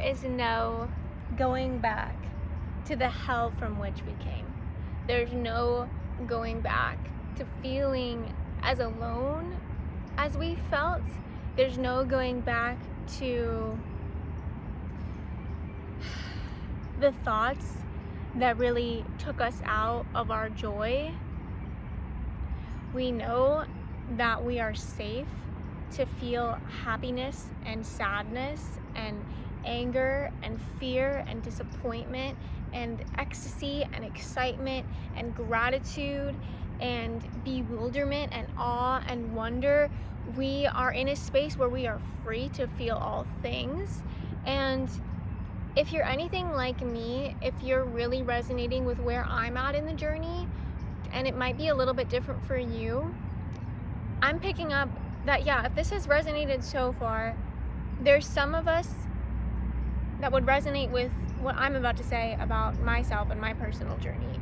is no going back to the hell from which we came. There's no going back to feeling as alone as we felt. There's no going back to the thoughts that really took us out of our joy. We know that we are safe to feel happiness and sadness and anger and fear and disappointment and ecstasy and excitement and gratitude and bewilderment and awe and wonder. We are in a space where we are free to feel all things. And if you're anything like me, if you're really resonating with where I'm at in the journey, and it might be a little bit different for you, I'm picking up that, yeah, if this has resonated so far, there's some of us that would resonate with what I'm about to say about myself and my personal journey,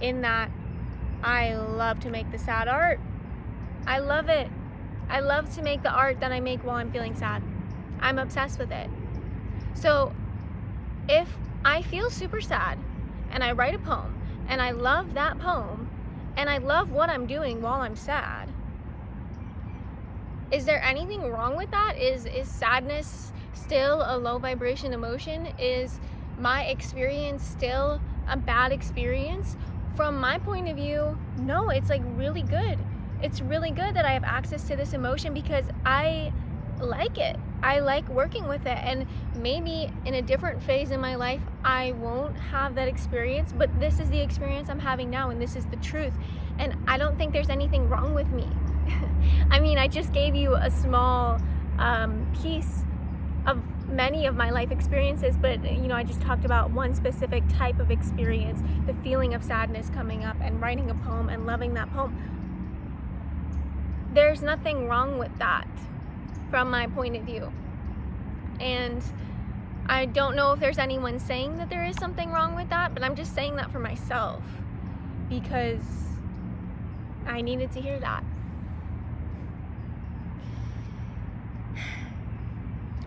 in that I love to make the sad art. I love it. I love to make the art that I make while I'm feeling sad. I'm obsessed with it. So if I feel super sad and I write a poem and I love that poem and I love what I'm doing while I'm sad, is there anything wrong with that? Is sadness still a low vibration emotion? Is my experience still a bad experience? From my point of view, no, it's like really good. It's really good that I have access to this emotion because I like it. I like working with it. And maybe in a different phase in my life, I won't have that experience, but this is the experience I'm having now, and this is the truth. And I don't think there's anything wrong with me. I mean, I just gave you a small piece of many of my life experiences, but I just talked about one specific type of experience, the feeling of sadness coming up and writing a poem and loving that poem. There's nothing wrong with that from my point of view. And I don't know if there's anyone saying that there is something wrong with that, but I'm just saying that for myself because I needed to hear that.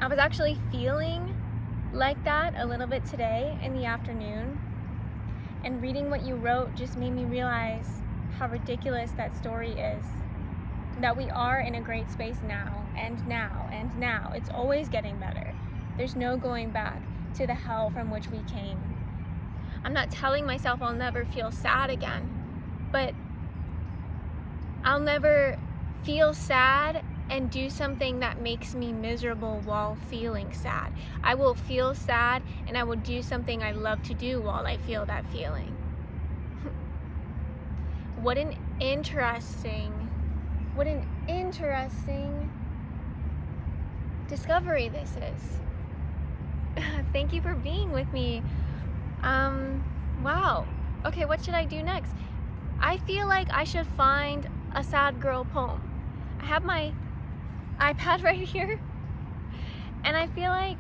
I was actually feeling like that a little bit today in the afternoon, and reading what you wrote just made me realize how ridiculous that story is. That we are in a great space now, and now, and now. It's always getting better. There's no going back to the hell from which we came. I'm not telling myself I'll never feel sad again, but I'll never feel sad and do something that makes me miserable while feeling sad. I will feel sad and I will do something I love to do while I feel that feeling. What an interesting discovery this is. Thank you for being with me. Wow. Okay, what should I do next? I feel like I should find a sad girl poem. I have my iPad right here, and I feel like,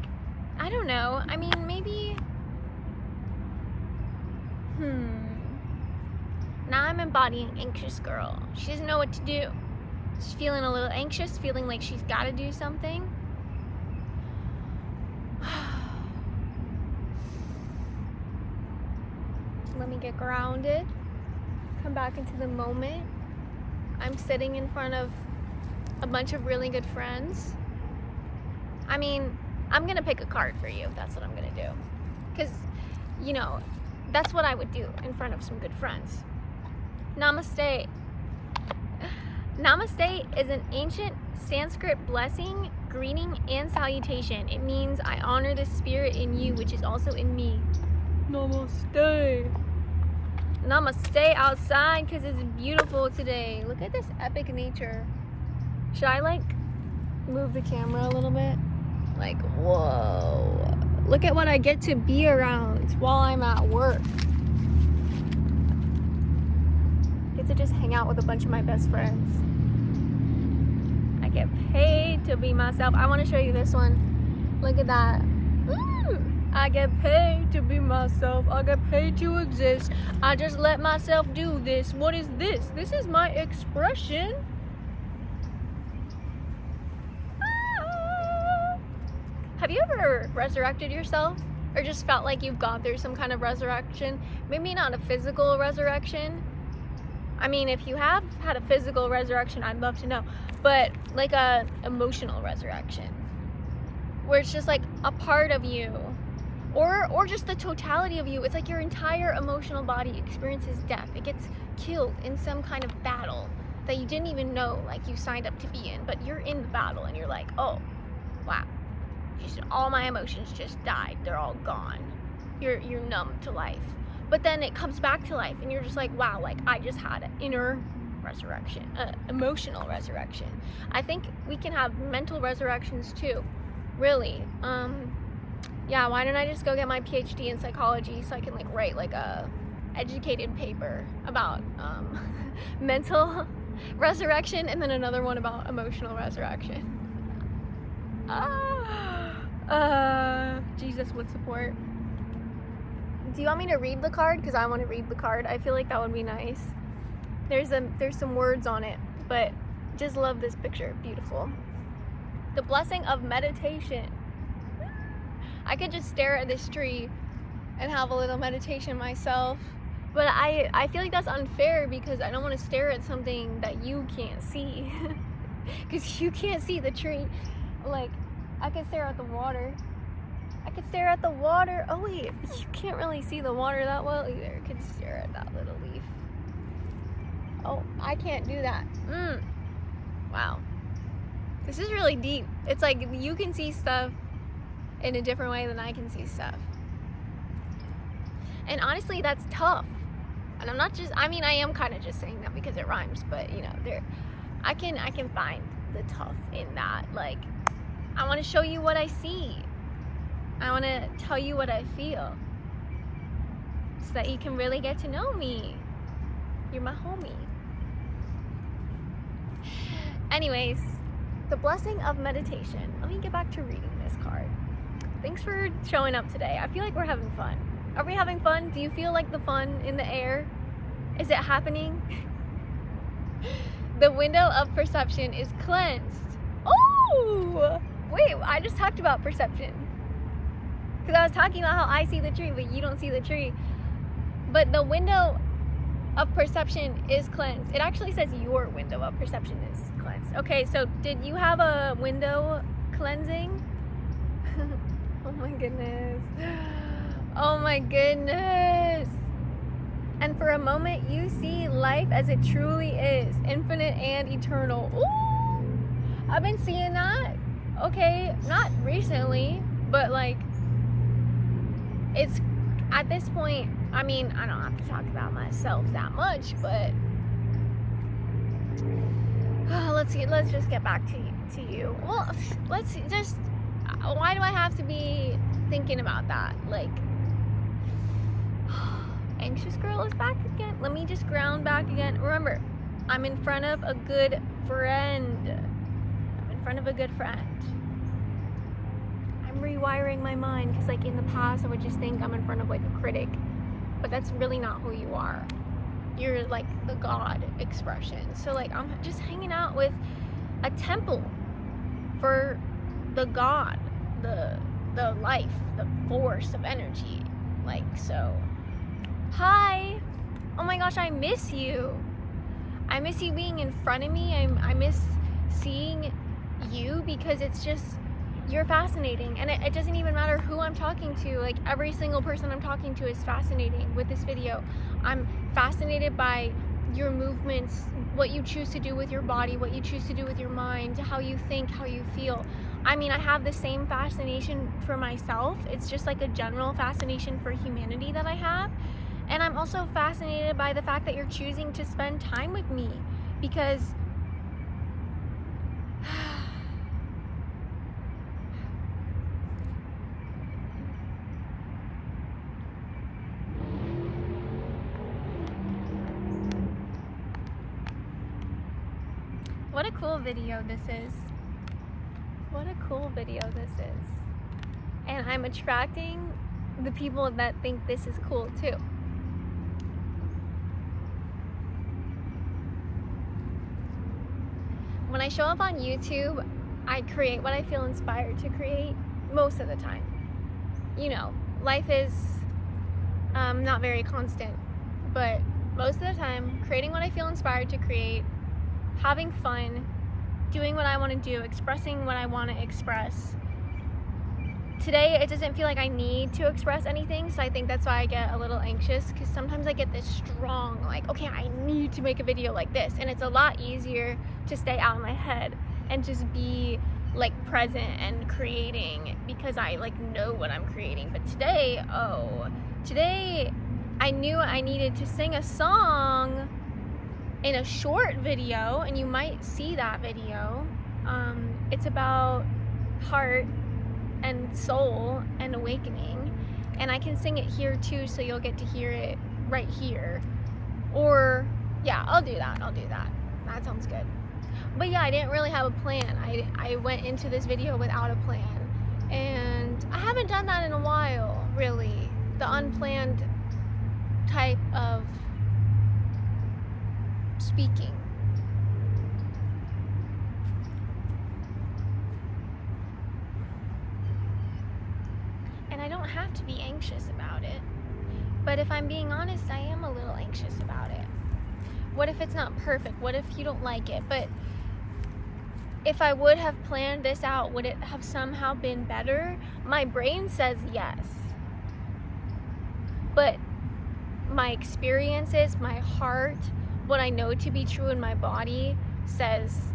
I don't know, I mean, maybe, now I'm embodying anxious girl. She doesn't know what to do. She's feeling a little anxious, feeling like she's got to do something. Let me get grounded, come back into the moment. I'm sitting in front of a bunch of really good friends. I mean, I'm gonna pick a card for you if that's what I'm gonna do, because that's what I would do in front of some good friends. Namaste. Namaste is an ancient Sanskrit blessing, greeting, and salutation. It means I honor the spirit in you, which is also in me. Namaste. Namaste outside because it's beautiful today. Look at this epic nature. Should I move the camera a little bit? Whoa. Look at what I get to be around while I'm at work. I get to just hang out with a bunch of my best friends. I get paid to be myself. I want to show you this one. Look at that. I get paid to be myself. I get paid to exist. I just let myself do this. What is this? This is my expression. Have you ever resurrected yourself? Or just felt like you've gone through some kind of resurrection? Maybe not a physical resurrection. I mean, if you have had a physical resurrection, I'd love to know. But like a emotional resurrection, where it's just like a part of you, or just the totality of you. It's like your entire emotional body experiences death. It gets killed in some kind of battle that you didn't even know like you signed up to be in, but you're in the battle and you're like, oh, wow. Just all my emotions just died. They're all gone. You're numb to life. But then it comes back to life and you're just like, wow, like I just had an inner resurrection, emotional resurrection. I think we can have mental resurrections too, really. Yeah, why don't I just go get my PhD in psychology so I can like write like a educated paper about mental resurrection, and then another one about emotional resurrection. Jesus would support. Do you want me to read the card? Because I want to read the card. I feel like that would be nice. There's some words on it, but just love this picture. Beautiful. The blessing of meditation. I could just stare at this tree and have a little meditation myself, but I feel like that's unfair because I don't want to stare at something that you can't see. Because you can't see the tree. Like, I could stare at the water. Oh wait, you can't really see the water that well either. I could stare at that little leaf. Oh, I can't do that. Wow. This is really deep. It's like you can see stuff in a different way than I can see stuff. And honestly, that's tough. And I'm not just, I mean, I am kind of just saying that because it rhymes, but you know, I can find the tough in that. Like, I want to show you what I see. I want to tell you what I feel so that you can really get to know me. You're my homie. Anyways, the blessing of meditation. Let me get back to reading this card. Thanks for showing up today. I feel like we're having fun. Are we having fun? Do you feel like the fun in the air? Is it happening? The window of perception is cleansed. Oh! Wait, I just talked about perception. Because I was talking about how I see the tree, but you don't see the tree. But the window of perception is cleansed. It actually says your window of perception is cleansed. Okay, so did you have a window cleansing? Oh my goodness. Oh my goodness. And for a moment, you see life as it truly is, infinite and eternal. Ooh! I've been seeing that. Okay, not recently, but like, it's at this point, I mean, I don't have to talk about myself that much, but let's just get back to you. Well, let's just, why do I have to be thinking about that? Like, anxious girl is back again. Let me just ground back again. Remember, I'm in front of a good friend. I'm rewiring my mind because like in the past I would just think I'm in front of like a critic, but that's really not who you are. You're like the God expression. So like I'm just hanging out with a temple for the God, the life, the force of energy. Like, so hi. Oh my gosh, I miss you. I miss you being in front of me. I miss seeing you because it's just, you're fascinating, and it doesn't even matter who I'm talking to. Like, every single person I'm talking to is fascinating with this video. I'm fascinated by your movements, what you choose to do with your body, what you choose to do with your mind, how you think, how you feel. I mean, I have the same fascination for myself. It's just like a general fascination for humanity that I have. And I'm also fascinated by the fact that you're choosing to spend time with me, because what a cool video this is. What a cool video this is. And I'm attracting the people that think this is cool too. When I show up on YouTube, I create what I feel inspired to create, most of the time. You know, life is not very constant, but most of the time, creating what I feel inspired to create, having fun, doing what I want to do, expressing what I want to express. Today, it doesn't feel like I need to express anything, so I think that's why I get a little anxious, because sometimes I get this strong, like, okay, I need to make a video like this, and it's a lot easier to stay out of my head and just be like present and creating, because I like know what I'm creating. But today I knew I needed to sing a song in a short video, and you might see that video. It's about heart and soul and awakening, and I can sing it here too, so you'll get to hear it right here. Or yeah, I'll do that. That sounds good. But yeah, I didn't really have a plan. I went into this video without a plan, and I haven't done that in a while, really. The unplanned type of speaking. And I don't have to be anxious about it. But if I'm being honest, I am a little anxious about it. What if it's not perfect? What if you don't like it? But if I would have planned this out, would it have somehow been better? My brain says yes. But my experiences, my heart, what I know to be true in my body says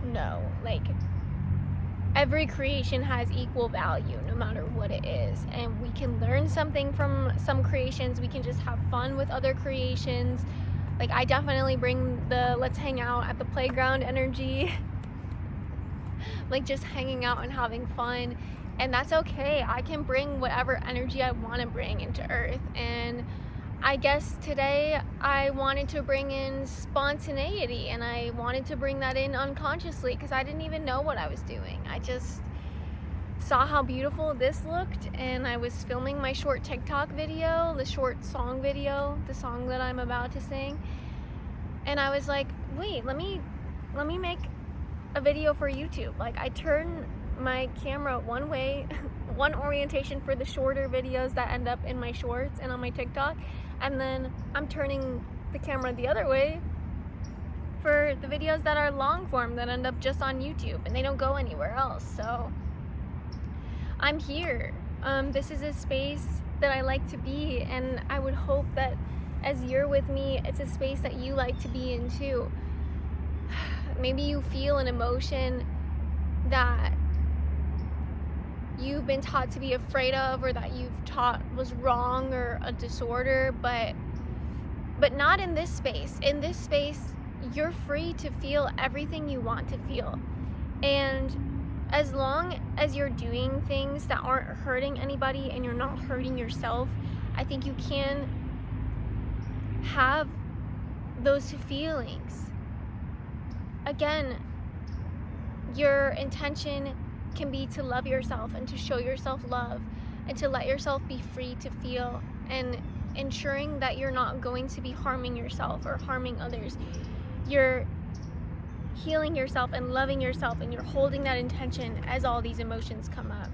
no. Like, every creation has equal value, no matter what it is. And we can learn something from some creations. We can just have fun with other creations. Like, I definitely bring the let's hang out at the playground energy. Like, just hanging out and having fun. And that's okay. I can bring whatever energy I want to bring into Earth. And I guess today I wanted to bring in spontaneity, and I wanted to bring that in unconsciously, because I didn't even know what I was doing. I just saw how beautiful this looked, and I was filming my short TikTok video, the short song video, the song that I'm about to sing. And I was like, wait, let me make a video for YouTube. Like, I turn my camera one way, one orientation for the shorter videos that end up in my shorts and on my TikTok, and then I'm turning the camera the other way for the videos that are long form that end up just on YouTube and they don't go anywhere else. So I'm here. This is a space that I like to be, and I would hope that as you're with me, it's a space that you like to be in too. Maybe you feel an emotion that you've been taught to be afraid of, or that you've taught was wrong or a disorder, but not in this space. In this space, you're free to feel everything you want to feel. And as long as you're doing things that aren't hurting anybody and you're not hurting yourself, I think you can have those feelings. Again, your intention can be to love yourself and to show yourself love and to let yourself be free to feel, and ensuring that you're not going to be harming yourself or harming others. You're healing yourself and loving yourself, and you're holding that intention as all these emotions come up.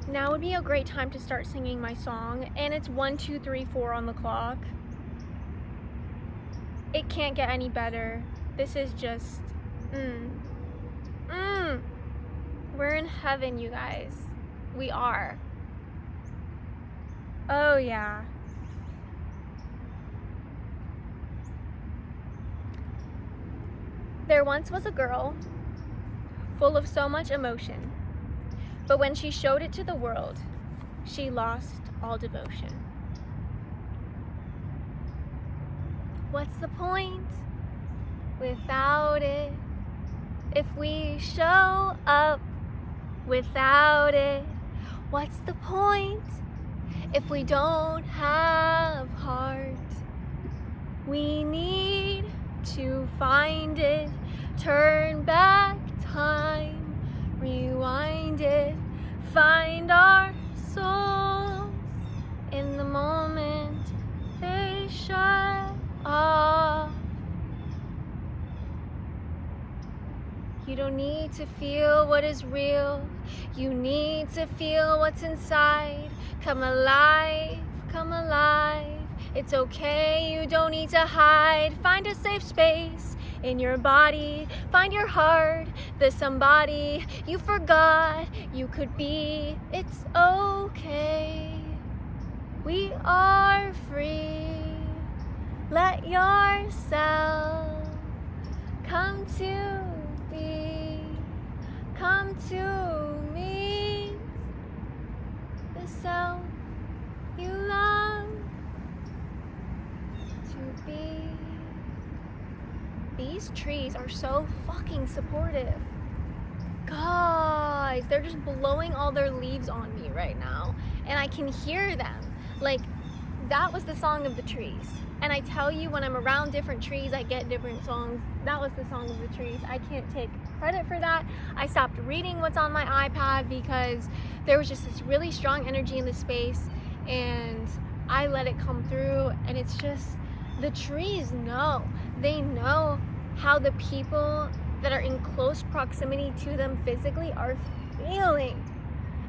Now would be a great time to start singing my song, and it's 1, 2, 3, 4 on the clock. It can't get any better. This is just we're in heaven, you guys. We are. Oh yeah. There once was a girl full of so much emotion, but when she showed it to the world, she lost all devotion. What's the point without it? If we show up without it, what's the point if we don't have heart? We need to find it, turn back time, rewind it, find our souls in the moment they shut off. You don't need to feel what is real. You need to feel what's inside. Come alive, come alive. It's okay, you don't need to hide. Find a safe space in your body. Find your heart, the somebody you forgot you could be. It's okay. We are free. Let yourself come to be. Come to meet the self you love to be. These trees are so fucking supportive. Guys, they're just blowing all their leaves on me right now, and I can hear them. Like, that was the song of the trees. And I tell you, when I'm around different trees, I get different songs. That was the song of the trees. I can't take credit for that. I stopped reading what's on my iPad because there was just this really strong energy in the space, and I let it come through. And it's just, the trees know. They know how the people that are in close proximity to them physically are feeling.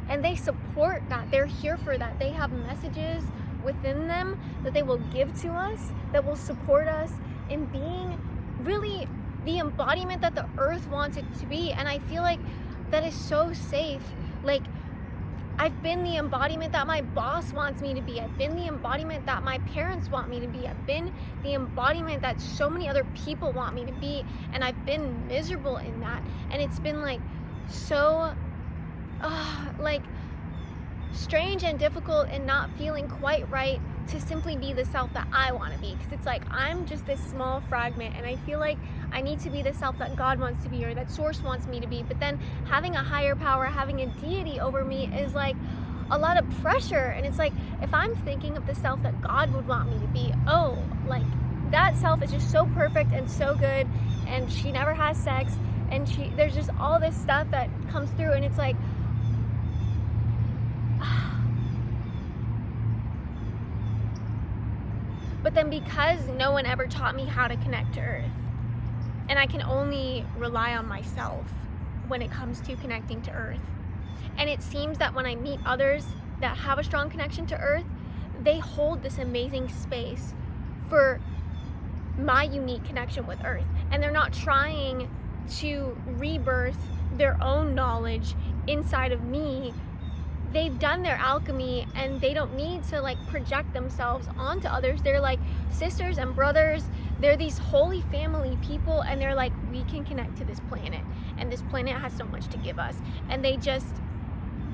And they support that. They're here for that. They have messages within them that they will give to us, that will support us in being really the embodiment that the earth wants it to be. And I feel like that is so safe. Like, I've been the embodiment that my boss wants me to be. I've been the embodiment that my parents want me to be. I've been the embodiment that so many other people want me to be. And I've been miserable in that. And it's been like so like strange and difficult and not feeling quite right to simply be the self that I want to be, because it's like I'm just this small fragment, and I feel like I need to be the self that God wants to be, or that source wants me to be. But then having a higher power, having a deity over me is like a lot of pressure. And it's like, if I'm thinking of the self that God would want me to be, oh, like that self is just so perfect and so good, and she never has sex, and there's just all this stuff that comes through, and it's like, but then because no one ever taught me how to connect to earth, and I can only rely on myself when it comes to connecting to earth. And it seems that when I meet others that have a strong connection to earth, they hold this amazing space for my unique connection with earth. And they're not trying to rebirth their own knowledge inside of me. They've done their alchemy, and they don't need to like project themselves onto others. They're like sisters and brothers. They're these holy family people, and they're like, we can connect to this planet, and this planet has so much to give us. And they just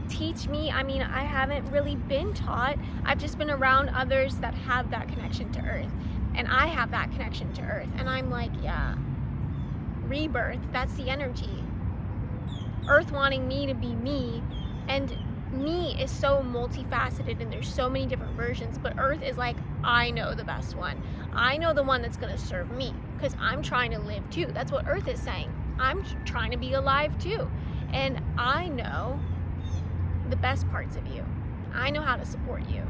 teach me. I mean, I haven't really been taught. I've just been around others that have that connection to earth, and I have that connection to earth, and I'm like, yeah, rebirth, that's the energy. Earth wanting me to be me, and me is so multifaceted, and there's so many different versions, but earth is like, I know the best one. I know the one that's gonna serve me, because I'm trying to live too. That's what earth is saying. I'm trying to be alive too, and I know the best parts of you. I know how to support you.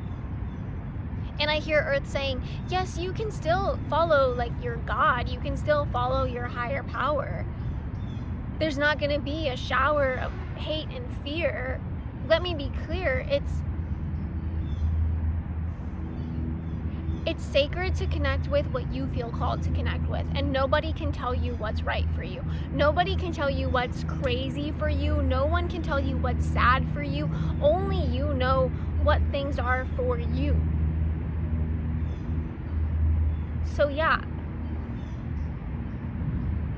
And I hear earth saying, yes, you can still follow like your God. You can still follow your higher power. There's not gonna be a shower of hate and fear. Let me be clear, it's sacred to connect with what you feel called to connect with, and nobody can tell you what's right for you. Nobody can tell you what's crazy for you. No one can tell you what's sad for you. Only you know what things are for you. So yeah,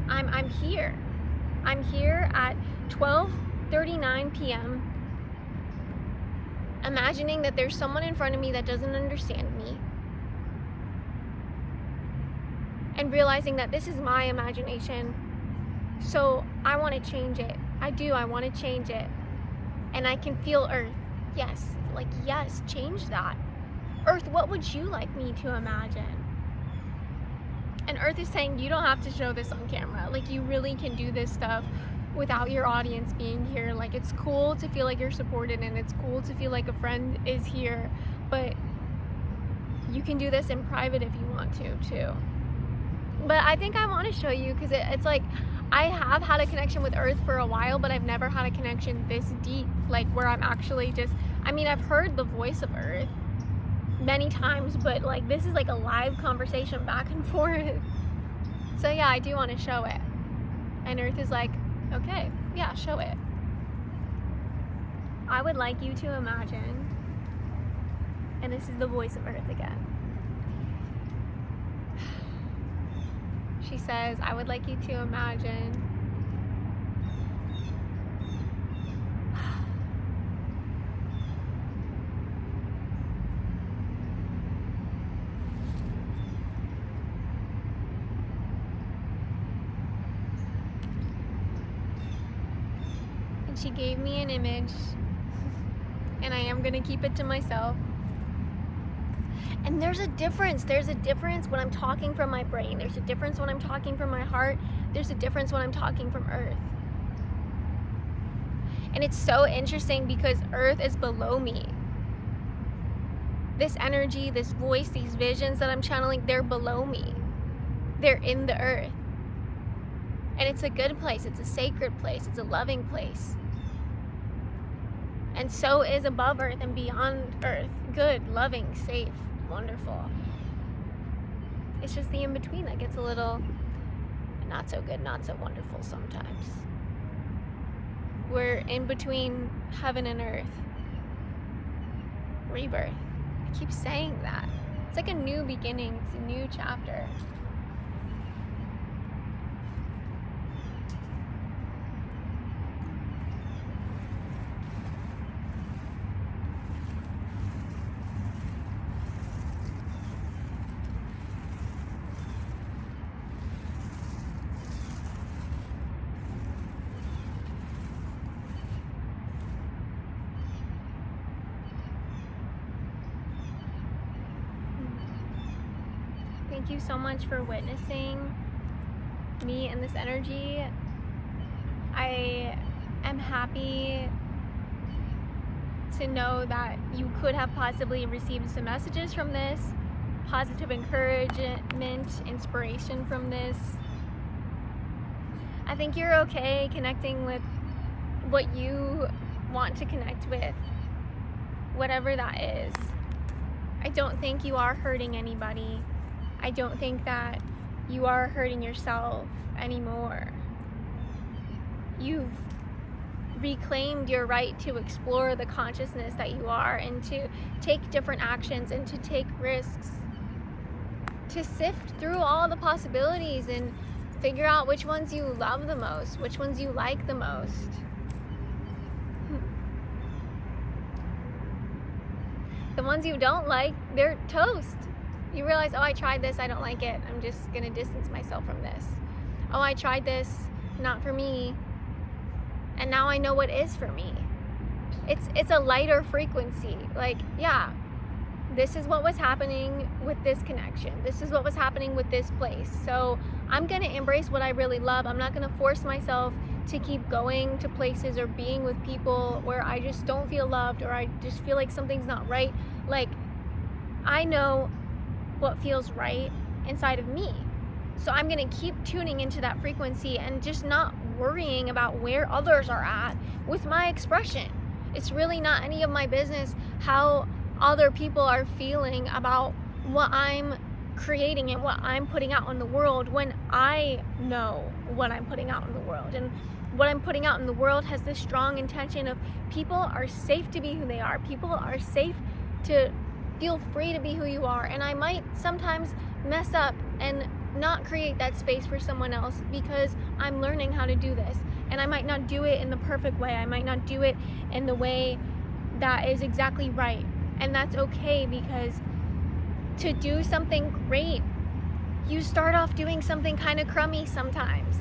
I'm here. I'm here at 12:39 p.m. imagining that there's someone in front of me that doesn't understand me, and realizing that this is my imagination, so I want to change it. I want to change it. And I can feel earth. Yes, like, yes, change that. Earth, what would you like me to imagine? And earth is saying, you don't have to show this on camera. Like, you really can do this stuff without your audience being here. Like, it's cool to feel like you're supported, and it's cool to feel like a friend is here, but you can do this in private if you want to too. But I think I want to show you, because it's like, I have had a connection with Earth for a while, but I've never had a connection this deep, like where I'm actually just, I mean, I've heard the voice of Earth many times, but like this is like a live conversation back and forth. So yeah, I do want to show it. And Earth is like, okay, yeah, show it. I would like you to imagine, and this is the voice of Earth again. She says, I would like you to imagine and she gave me an image, and I am going to keep it to myself. And there's a difference when I'm talking from my brain. There's a difference when I'm talking from my heart. There's a difference when I'm talking from Earth. And it's so interesting because Earth is below me. This energy, this voice, these visions that I'm channeling, they're below me. They're in the Earth. And it's a good place. It's a sacred place. It's a loving place. And so is above Earth and beyond Earth. Good, loving, safe, wonderful. It's just the in-between that gets a little not so good, not so wonderful sometimes. We're in between heaven and earth. Rebirth. I keep saying that. It's like a new beginning. It's a new chapter. Thank you so much for witnessing me and this energy. I am happy to know that you could have possibly received some messages from this, positive encouragement, inspiration from this. I think you're okay connecting with what you want to connect with, whatever that is. I don't think you are hurting anybody. I don't think that you are hurting yourself anymore. You've reclaimed your right to explore the consciousness that you are and to take different actions and to take risks, to sift through all the possibilities and figure out which ones you love the most, which ones you like the most. The ones you don't like, they're toast. You realize, oh, I tried this, I don't like it. I'm just gonna distance myself from this. Oh, I tried this, not for me. And now I know what is for me. It's a lighter frequency. Like, yeah, this is what was happening with this connection. This is what was happening with this place. So I'm gonna embrace what I really love. I'm not gonna force myself to keep going to places or being with people where I just don't feel loved or I just feel like something's not right. Like, I know what feels right inside of me. So I'm going to keep tuning into that frequency and just not worrying about where others are at with my expression. It's really not any of my business how other people are feeling about what I'm creating and what I'm putting out in the world when I know what I'm putting out in the world. And what I'm putting out in the world has this strong intention of people are safe to be who they are. People are safe to feel free to be who you are. And I might sometimes mess up and not create that space for someone else because I'm learning how to do this. And I might not do it in the perfect way. I might not do it in the way that is exactly right. And that's okay, because to do something great, you start off doing something kind of crummy sometimes.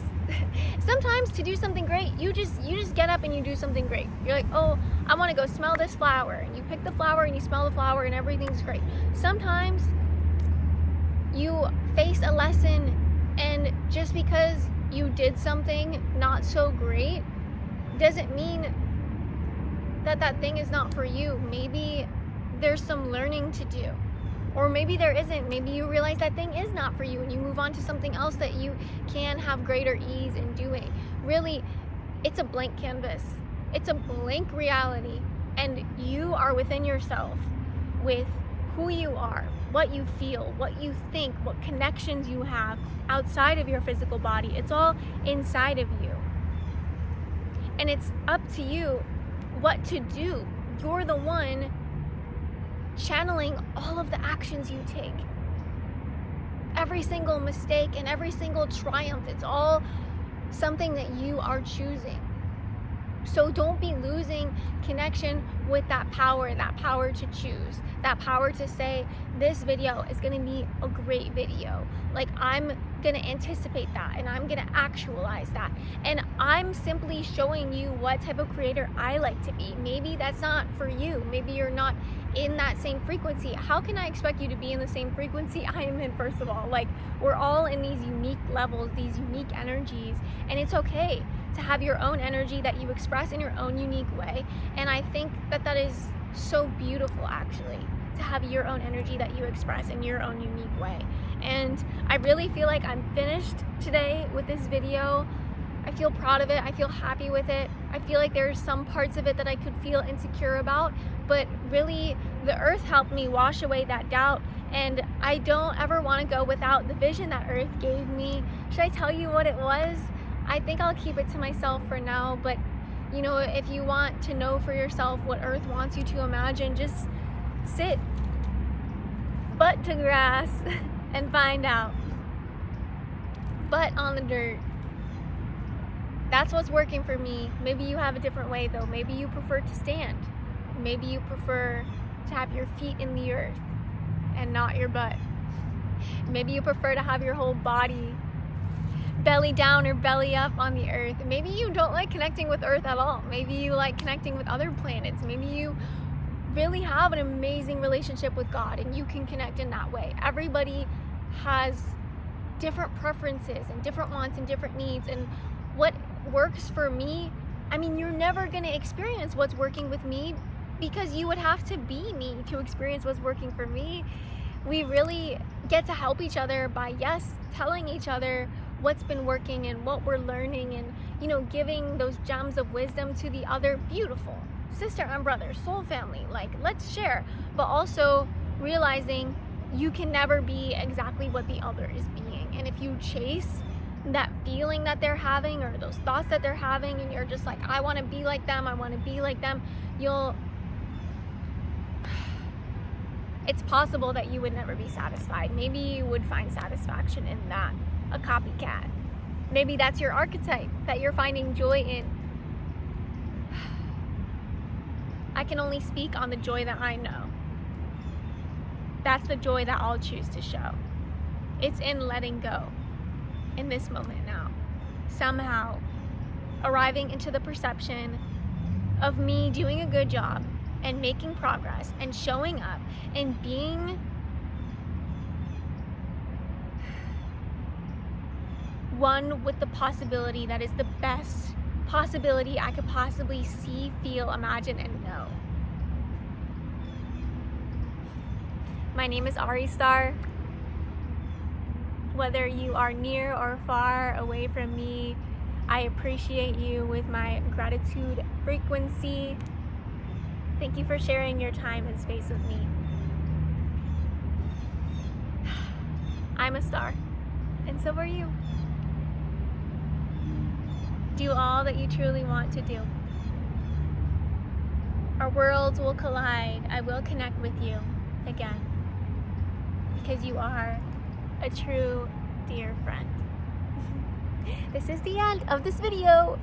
Sometimes to do something great, you just get up and you do something great. You're like, oh, I want to go smell this flower, and you pick the flower and you smell the flower and everything's great. Sometimes you face a lesson, and just because you did something not so great doesn't mean that that thing is not for you. Maybe there's some learning to do. Or maybe there isn't. Maybe you realize that thing is not for you and you move on to something else that you can have greater ease in doing. Really, it's a blank canvas. It's a blank reality. And you are within yourself with who you are, what you feel, what you think, what connections you have outside of your physical body. It's all inside of you. And it's up to you what to do. You're the one channeling all of the actions you take. Every single mistake and every single triumph, it's all something that you are choosing. So don't be losing connection with that power to choose, that power to say, this video is gonna be a great video. Like, I'm gonna anticipate that and I'm gonna actualize that. And I'm simply showing you what type of creator I like to be. Maybe that's not for you. Maybe you're not in that same frequency. How can I expect you to be in the same frequency I am in, first of all? Like, we're all in these unique levels, these unique energies, and it's okay to have your own energy that you express in your own unique way. And I think that that is so beautiful, actually, to have your own energy that you express in your own unique way. And I really feel like I'm finished today with this video. I feel proud of it. I feel happy with it. I feel like there's some parts of it that I could feel insecure about, but really the earth helped me wash away that doubt. And I don't ever want to go without the vision that earth gave me. Should I tell you what it was? I think I'll keep it to myself for now, but you know, if you want to know for yourself what earth wants you to imagine, just sit butt to grass and find out. Butt on the dirt. That's what's working for me. Maybe you have a different way though. Maybe you prefer to stand. Maybe you prefer to have your feet in the earth and not your butt. Maybe you prefer to have your whole body belly down or belly up on the earth. Maybe you don't like connecting with earth at all. Maybe you like connecting with other planets. Maybe you really have an amazing relationship with God and you can connect in that way. Everybody has different preferences and different wants and different needs, and what works for me, I mean, you're never going to experience what's working with me because you would have to be me to experience what's working for me. We really get to help each other by, yes, telling each other what's been working and what we're learning, and you know, giving those gems of wisdom to the other beautiful sister and brother, soul family. Like, let's share, but also realizing you can never be exactly what the other is being. And if you chase that feeling that they're having or those thoughts that they're having and you're just like, I want to be like them, I want to be like them, it's possible that you would never be satisfied. Maybe you would find satisfaction in that, a copycat. Maybe that's your archetype that you're finding joy in. I can only speak on the joy that I know. That's the joy that I'll choose to show. It's in letting go in this moment now. Somehow arriving into the perception of me doing a good job and making progress and showing up and being one with the possibility that is the best possibility I could possibly see, feel, imagine, and know. My name is Ari Star. Whether you are near or far away from me, I appreciate you with my gratitude frequency. Thank you for sharing your time and space with me. I'm a star, and so are you. Do all that you truly want to do. Our worlds will collide. I will connect with you again, because you are a true dear friend. This is the end of this video.